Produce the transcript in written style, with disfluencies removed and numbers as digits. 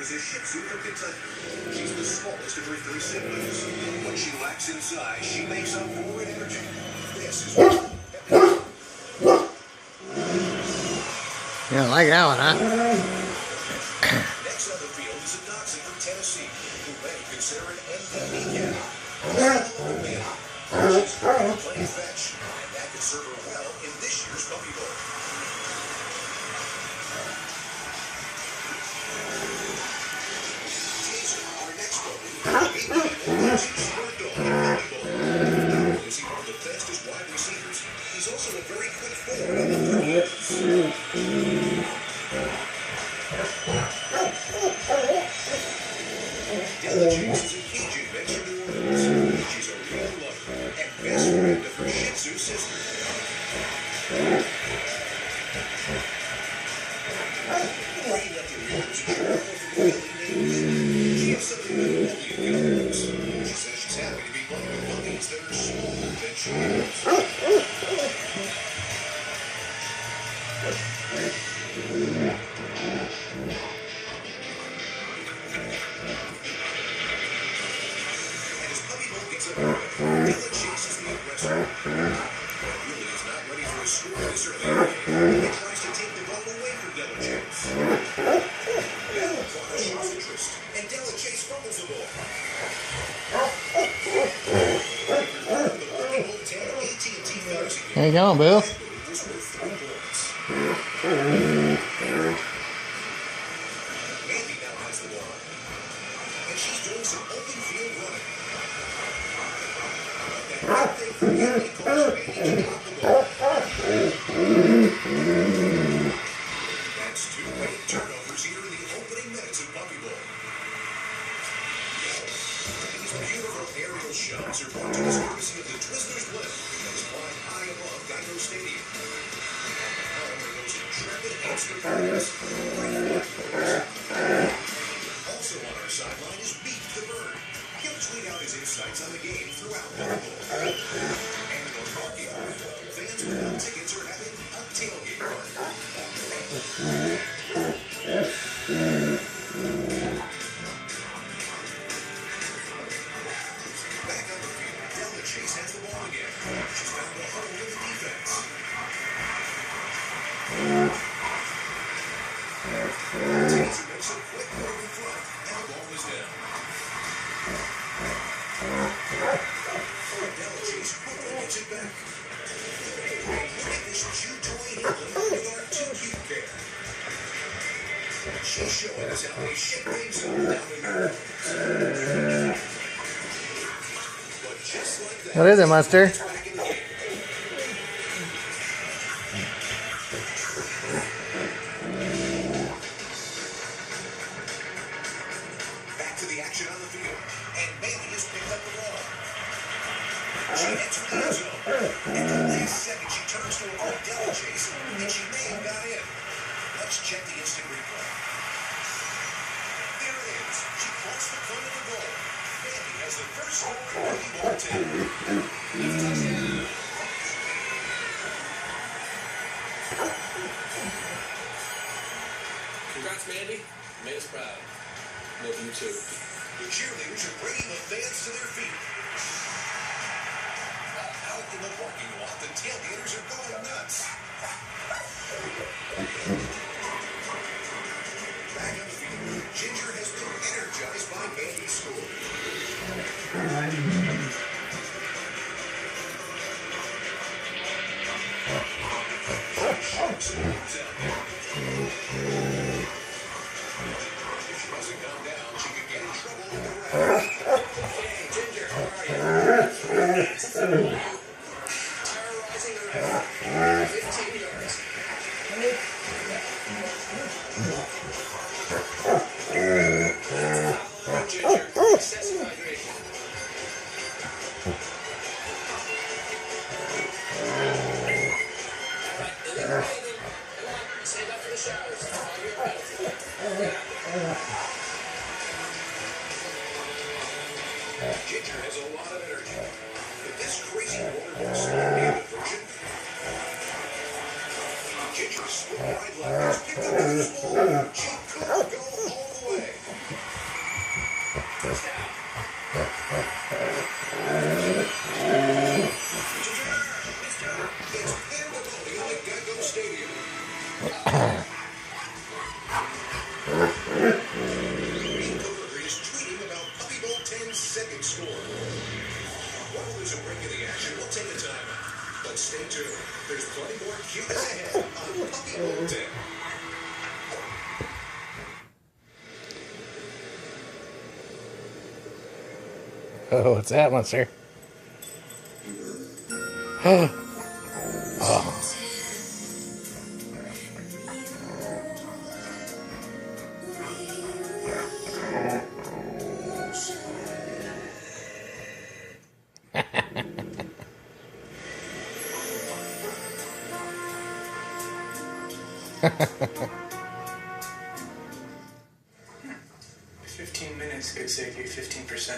is a Shih Tzu from Kentucky. She's the smallest of her three siblings. What she lacks in size, she makes up for in energy. This is what... You don't like that one, huh? Next on the field is a Dachshund from Tennessee, who many consider an MVP cat. She's playing fetch, and that could serve her well in this year's Puppy Bowl. Taser, our next puppy, he's one of the fastest wide receivers. He's also a very quick forward. Della Chase is a Cajun mix from New Orleans. She's a real lover and best friend of her Shih Tzu sister. Bringing up the rears is your girl from Philly named Lily. She has something that only a girl knows. She says she's happy to be playing with puppies that are smaller than she is. Della Chase is the aggressor. But really is not ready for a score this early. He tries to take the ball away from Della Chase. Now Connor shows interest, and Della Chase fumbles the ball. The Puppy Bowl 10 AT&T Fantasy game. How you going, Bill? Was worth 3 points. Mandy now has the ball. And she's doing some open field running. That's 2 late turnovers here in the opening minutes of Puppy Bowl. These beautiful aerial shots are brought to us courtesy of the Twizzlers blimp that is flying high above Geico Stadium. Home are those intrepid hamster parties. Also on our sideline is Beef the Bird. He'll tweet out his insights on the game throughout Puppy Bowl. And in the parking lot, fans without tickets are having a tailgate party. Back on the field, Della Chase has the ball again. She's found a hole in the defense. Taser makes a quick move in front, and the ball is down. Della Chase quickly gets it back. Look at this chew toy handling with our 2Q care. She's showing us how they ship things up down in New Orleans. But just like that, What is it, Mustard? back in the game. Back to the action on the field, and Mandy has picked up the ball. She heads for the end zone. At the last second, she turns to avoid Della Chase, and she may have got in. Let's check the instant replay. There it is. She crossed the front of the goal. Mandy has the first score in Puppy Bowl 10. Congrats, Mandy. You made us proud. Love you too. The cheerleaders are bringing the fans to their feet. Out in the parking lot, the tailgaters are going nuts. Back on the field, Ginger has been energized by Mandy's score. She moves out. If she doesn't calm down, she could get in trouble with the ref. Hey, Ginger, how are you? Terrorizing the ref. 15 yards. Ginger, excessive hydration. Save up for the showers. Ginger has a lot of energy, but this crazy roller coaster version. Ginger's slow ride left has picked up the ball. She could go all the way. Is tweeting about Puppy Bowl 10's second score. While there's a break in the action, we'll take a timeout. But stay tuned. There's plenty more cues ahead on Puppy Bowl 10. Oh, what's that, monster? Oh. $15 minutes could save you 15%